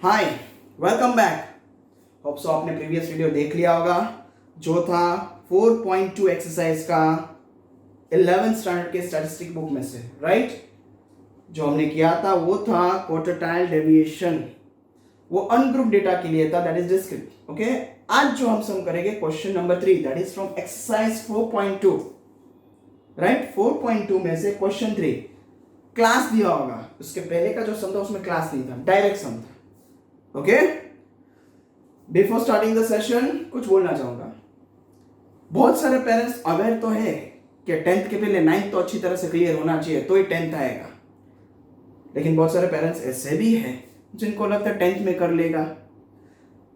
हाय, welcome back. Hope so आपने previous video देख लिया होगा जो था 4.2 एक्सरसाइज का 11th स्टैंडर्ड के स्टैटिस्टिक बुक में से, राइट। जो हमने किया था वो था क्वार्टाइल डेविएशन, वो अनग्रुप डेटा के लिए था, दैट इज डिस्क्रिट। ओके, आज जो हम सम करेंगे question number 3, that is from exercise 4.2, right. 4.2 में से क्वेश्चन 3 क्लास दिया होगा, उसके पहले का जो सम था उसमें क्लास नहीं था, डायरेक्ट सम था। Okay, before starting the session कुछ बोलना चाहूंगा। बहुत सारे पेरेंट्स अवेयर तो है कि 10th के पहले 9th तो अच्छी तरह से क्लियर होना चाहिए तो ही 10th आएगा, लेकिन बहुत सारे पेरेंट्स ऐसे भी हैं जिनको लगता है 10th में कर लेगा।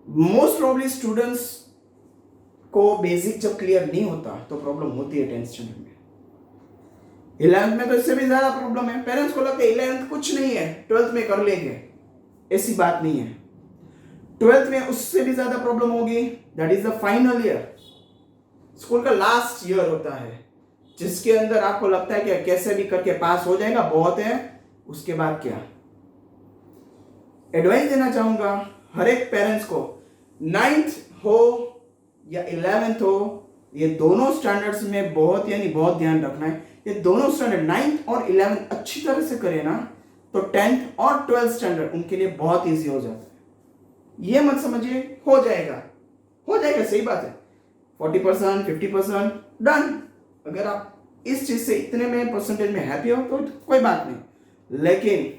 मोस्ट प्रॉब्ली स्टूडेंट्स को बेसिक जब क्लियर नहीं होता तो प्रॉब्लम होती है 10th स्टैंडर्ड में। 11th में तो इससे भी ज्यादा प्रॉब्लम है। पेरेंट्स को लगता है 11th कुछ नहीं है, 12th में कर लेंगे, ऐसी बात नहीं है। 12th में उससे भी ज्यादा प्रॉब्लम होगी, that is the final year. School का लास्ट ईयर होता है जिसके अंदर आपको लगता है कि कैसे भी करके पास हो जाएगा, बहुत है, उसके बाद क्या। एडवाइस देना चाहूंगा हर एक पेरेंट्स को, 9th हो या 11th हो, ये दोनों स्टैंडर्ड्स में बहुत यानी बहुत ध्यान रखना है। ये दोनों स्टैंडर्ड 9th और 11th अच्छी तरह से करें ना तो 10th और 12th स्टैंडर्ड उनके लिए बहुत ईजी हो जाता है। ये मत समझिए हो जाएगा, सही बात है, 40% 50% डन। अगर आप इस चीज से इतने में परसेंटेज में हैप्पी हो तो कोई बात नहीं, लेकिन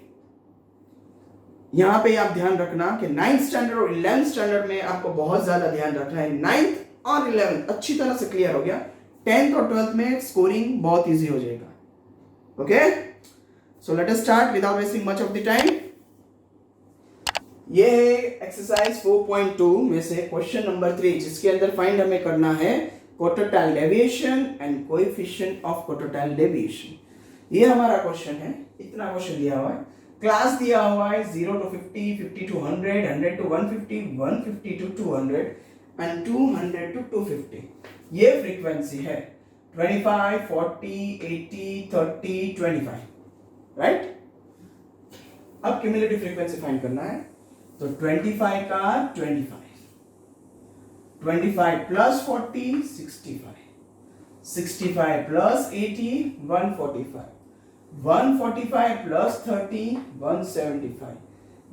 यहां पे आप ध्यान रखना कि 9th स्टैंडर्ड और 11th स्टैंडर्ड में आपको बहुत ज्यादा ध्यान रखना है। 9th और 11th अच्छी तरह से क्लियर हो गया, 10th और 12th में स्कोरिंग बहुत इजी हो जाएगा। Okay, so let us start without wasting much of the time. ये है एक्सरसाइज 4.2 में से क्वेश्चन नंबर 3, जिसके अंदर फाइंड हमें करना है quartile deviation and coefficient of quartile deviation. ये हमारा क्वेश्चन है, इतना क्वेश्चन दिया हुआ है, क्लास दिया हुआ है 0 to 50, 50 to 100, 100 to 150, 150 to 200 and 200 to 250। ये फ्रीक्वेंसी है 25, 40, 80, 30, 25, राइट। अब क्यूमुलेटिव फ्रीक्वेंसी फाइंड करना है, तो 25 का 25, 25 plus 40 65, 65 plus 80 145, 145 plus 30 175,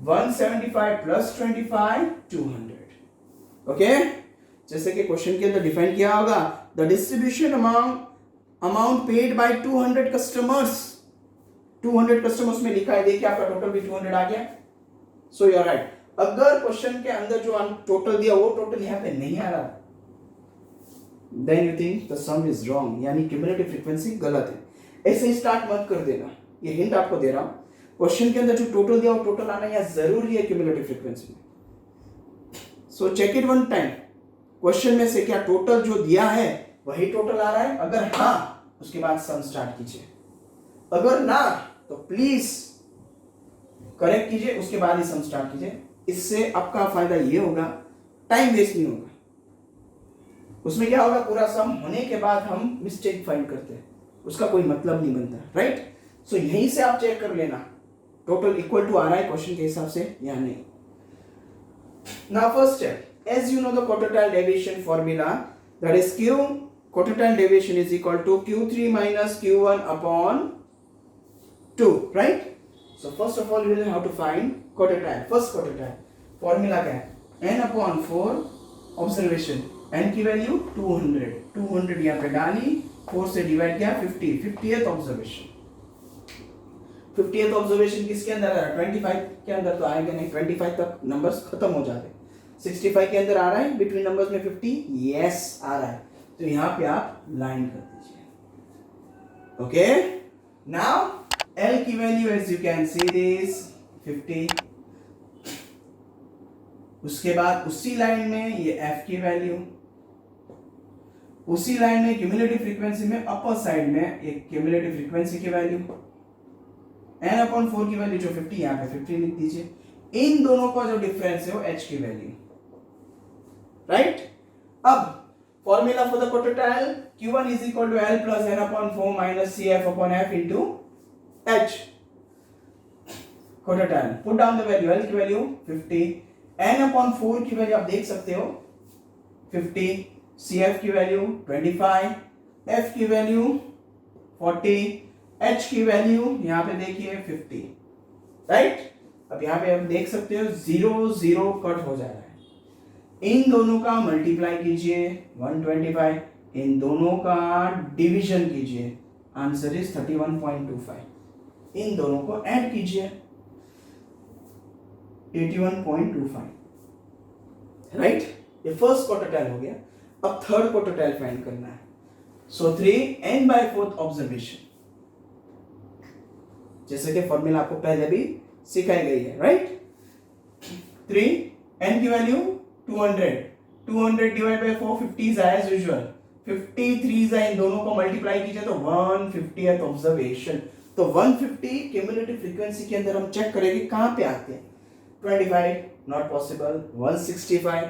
175 plus 25 200। Okay, जैसे कि क्वेश्चन के अंदर डिफाइन किया होगा, the distribution amount paid by 200 customers. 200 customers में लिखा है, देखिए आपका टोटल भी 200 आ गया। So you are right. अगर क्वेश्चन के अंदर जो टोटल दिया वो टोटल यहां पे नहीं आ रहा, then you think the sum is wrong, यानी क्यूमुलेटिव फ्रीक्वेंसी गलत है। ऐसे ही स्टार्ट मत कर देना, ये हिंट आपको दे रहा हूं। क्वेश्चन के अंदर जो टोटल दिया वो टोटल आना यहां जरूरी है क्यूमुलेटिव फ्रीक्वेंसी में। So check it one time, question में से क्या टोटल जो दिया है वही टोटल आ रहा है? अगर हाँ, उसके बाद सम स्टार्ट कीजिए, अगर ना तो प्लीज करेक्ट कीजिए, उसके बाद ही सम स्टार्ट कीजिए। इससे आपका फायदा ये होगा, टाइम वेस्ट नहीं होगा। उसमें क्या होगा, पूरा सम होने के बाद हम मिस्टेक फाइंड करते हैं, उसका कोई मतलब नहीं बनता, राइट। सो यहीं से आप चेक कर लेना टोटल इक्वल टू आ रहा है क्वेश्चन के हिसाब से या नहीं। Now first step, as you know the quartile deviation formula, that is q quartile deviation is equal to q3 minus q1 upon 2, right? So first of all we will have to find quartile, first quartile formula क्या है, n upon 4 observation, n की value 200, 200 यहाँ पे डाली, 4 से divide किया 50, 50th observation. 50th observation किसके अंदर आ रहा है? 25 के अंदर तो आएगा नहीं, 25 तक नंबर्स खत्म हो जाते। 65 के अंदर आ रहा है, बिटवीन नंबर्स में 50, यस आ रहा है, तो यहां पे आप लाइन कर दीजिए। ओके, नाउ L की value as you can see this 50, उसके बाद उसी लाइन में ये F की वैल्यू, उसी लाइन में क्यूमुलेटिव फ्रीक्वेंसी में अपर साइड में एक क्यूमुलेटिव फ्रीक्वेंसी की वैल्यू, n अपॉन 4 की वैल्यू जो 50, यहां पे 50 लिख दीजिए। इन दोनों का जो डिफरेंस है वो h की वैल्यू, राइट। अब formula for the quartile, q1 is equal to L plus n upon 4 minus CF upon F into h। Quartile, put down the value, L की वैल्यू 50, n/4 की वैल्यू आप देख सकते हो 50, CF की value 25, F की value 40, H की value यहाँ पे देखिए 50, राइट। अब यहाँ पे आप देख सकते हो 0 0 कट हो जा रहा है। इन दोनों का मल्टीप्लाई कीजिए 125, इन दोनों का डिवीजन कीजिए, आंसर इज 31.25। इन दोनों को ऐड कीजिए 81.25, राइट। ये फर्स्ट क्वार्टाइल हो गया। अब थर्ड क्वार्टाइल फाइंड करना है। सो 3 n/4 ऑब्जर्वेशन, जैसे कि फॉर्मूला आपको पहले भी सिखाई गई है, राइट। 3 n की value 200, 200 divide by 4, 50 as usual, 53 इन दोनों को मल्टीप्लाई कीजिए तो 150th ऑब्जर्वेशन। तो 150 क्यूमुलेटिव फ्रीक्वेंसी के अंदर हम चेक करेंगे कहां पे आते हैं। 25 नॉट पॉसिबल, 165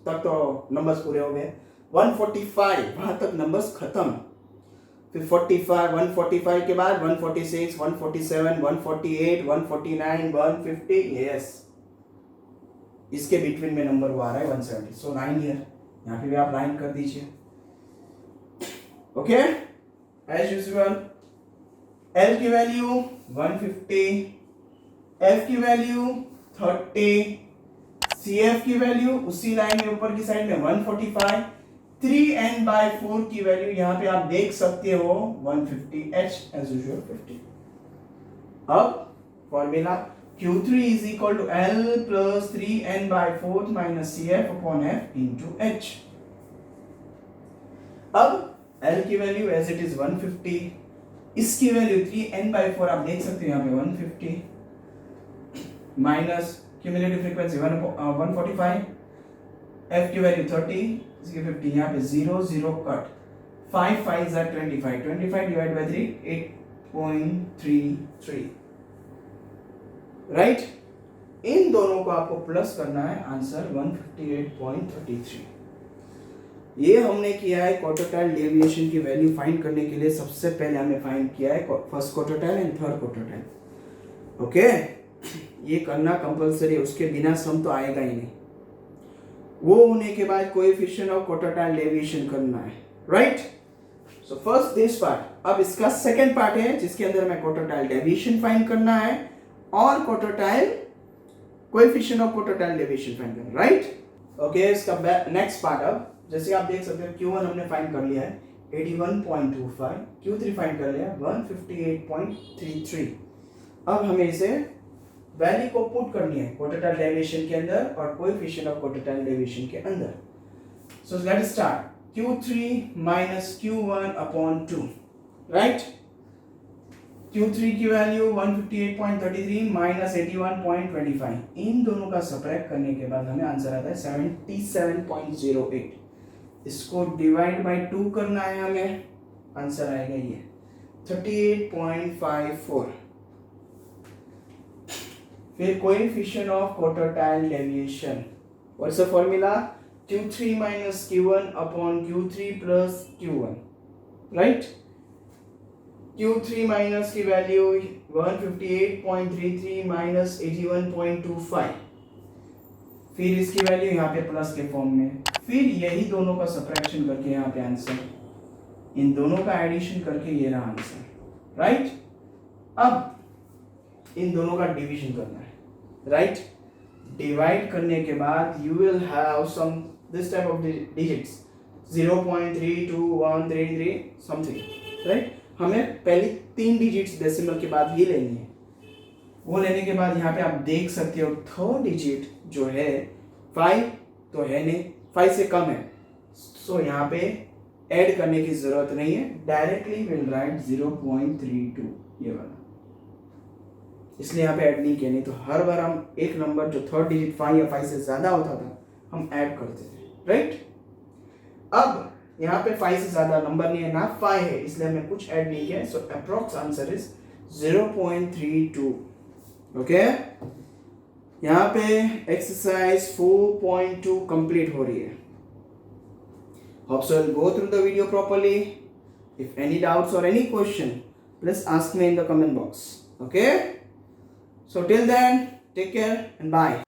तक तो नंबर्स पूरे हो गए, 145 वहां तक नंबर्स खत्म, फिर 45, 145 के बाद 146, 147, 148, 149, 150, यस इसके बिटवीन में नंबर वो आ रहा है 170। सो 9 ईयर, यहाँ पे भी आप लाइन कर दीजिए। ओके, एज यूजुअल L की वैल्यू 150, F की वैल्यू 30, CF की वैल्यू उसी लाइन में ऊपर की साइड में 145, 3n/4 की वैल्यू यहाँ पे आप देख सकते हो 150, H एज यूजुअल 50। अब formula Q3 is equal to L plus 3n/4 minus CF upon F into H। अब L की वैल्यू एज इट इज 150, इसकी वैल्यू 3n/4 आप देख सकते हो यहाँ पे 150 माइनस क्यूमुलेटिव फ्रीक्वेंसी 145, F की वैल्यू 30, इसकी 50, यहाँ पे 0 0 cut, 5 5 are 25, 25 divide by 3 8.33, right. इन दोनों को आपको प्लस करना है, आंसर 158.33। ये हमने किया है क्वार्टाइल डेविएशन की वैल्यू फाइंड करने के लिए। सबसे पहले हमने फाइंड किया है first quartile and third quartile. Okay, ये करना कंपलसरी, उसके बिना सम तो आएगा ही नहीं। वो होने के बाद कोएफिशिएंट ऑफ क्वार्टाइल डेविएशन करना है, right. So first this part. अब इसका सेकंड पार्ट है जिसके अंदर हमें क्वार्टाइल डेविएशन फाइंड करना है और quartile coefficient of quartile deviation find करना है, राइट। ओके, इसका नेक्स्ट पार्ट अब जैसे आप देख सकते हो Q1 हमने फाइंड कर लिया है 81.25, Q3 फाइंड कर लिया 158.33। अब हमें इसे वैल्यू को पुट करनी है क्वार्टाइल डेविएशन के अंदर और कोएफिशिएंट ऑफ क्वार्टाइल डेविएशन के अंदर। So let's start. Q3 minus Q1 upon 2, right. Q3 की वैल्यू 158.33 माइनस 81.25, इन दोनों का सबट्रैक्ट करने के बाद हमें आंसर आता है 77.08। इसको डिवाइड बाय 2 करना है हमें, आंसर आएगा ये 38.54। फिर coefficient of quartile deviation, what's the formula? Q3 minus Q1 upon Q3 plus Q1, right. Q3 minus की वैल्यू 158.33 माइनस 81.25, फिर इसकी वैल्यू यहाँ पे प्लस के फॉर्म में, फिर यही दोनों का सब्ट्रैक्शन करके यहाँ पे आंसर, इन दोनों का एडिशन करके ये रहा आंसर, राइट। अब इन दोनों का डिवीजन करना है, राइट। डिवाइड करने के बाद you will have some this type of digits 0.32133 something, right. हमें पहले 3 डिजिट्स डेसिमल के बाद ही लेनी है। वो लेने के बाद यहाँ पे आप देख सकते हो थर्ड डिजिट जो है 5 तो है नहीं, 5 से कम है, सो यहाँ पे ऐड करने की जरूरत नहीं है, डायरेक्टली विल राइट 0.32 ये वाला, इसलिए यहाँ पे ऐड नहीं किया। नहीं तो हर बार हम एक नंबर जो थर्ड डिजिट 5 या 5 से ज्यादा होता था हम ऐड करते थे, राइट। अब यहाँ पे 5 से ज्यादा नंबर नहीं है ना, 5 है, इसलिए हमें कुछ ऐड नहीं किया है, so approx answer is 0.32। Okay, यहाँ पे एक्सरसाइज 4.2 कंप्लीट हो रही है। Hope so will go through the video properly. If any doubts or any question please ask me in the comment box. Okay, So till then, take care and bye.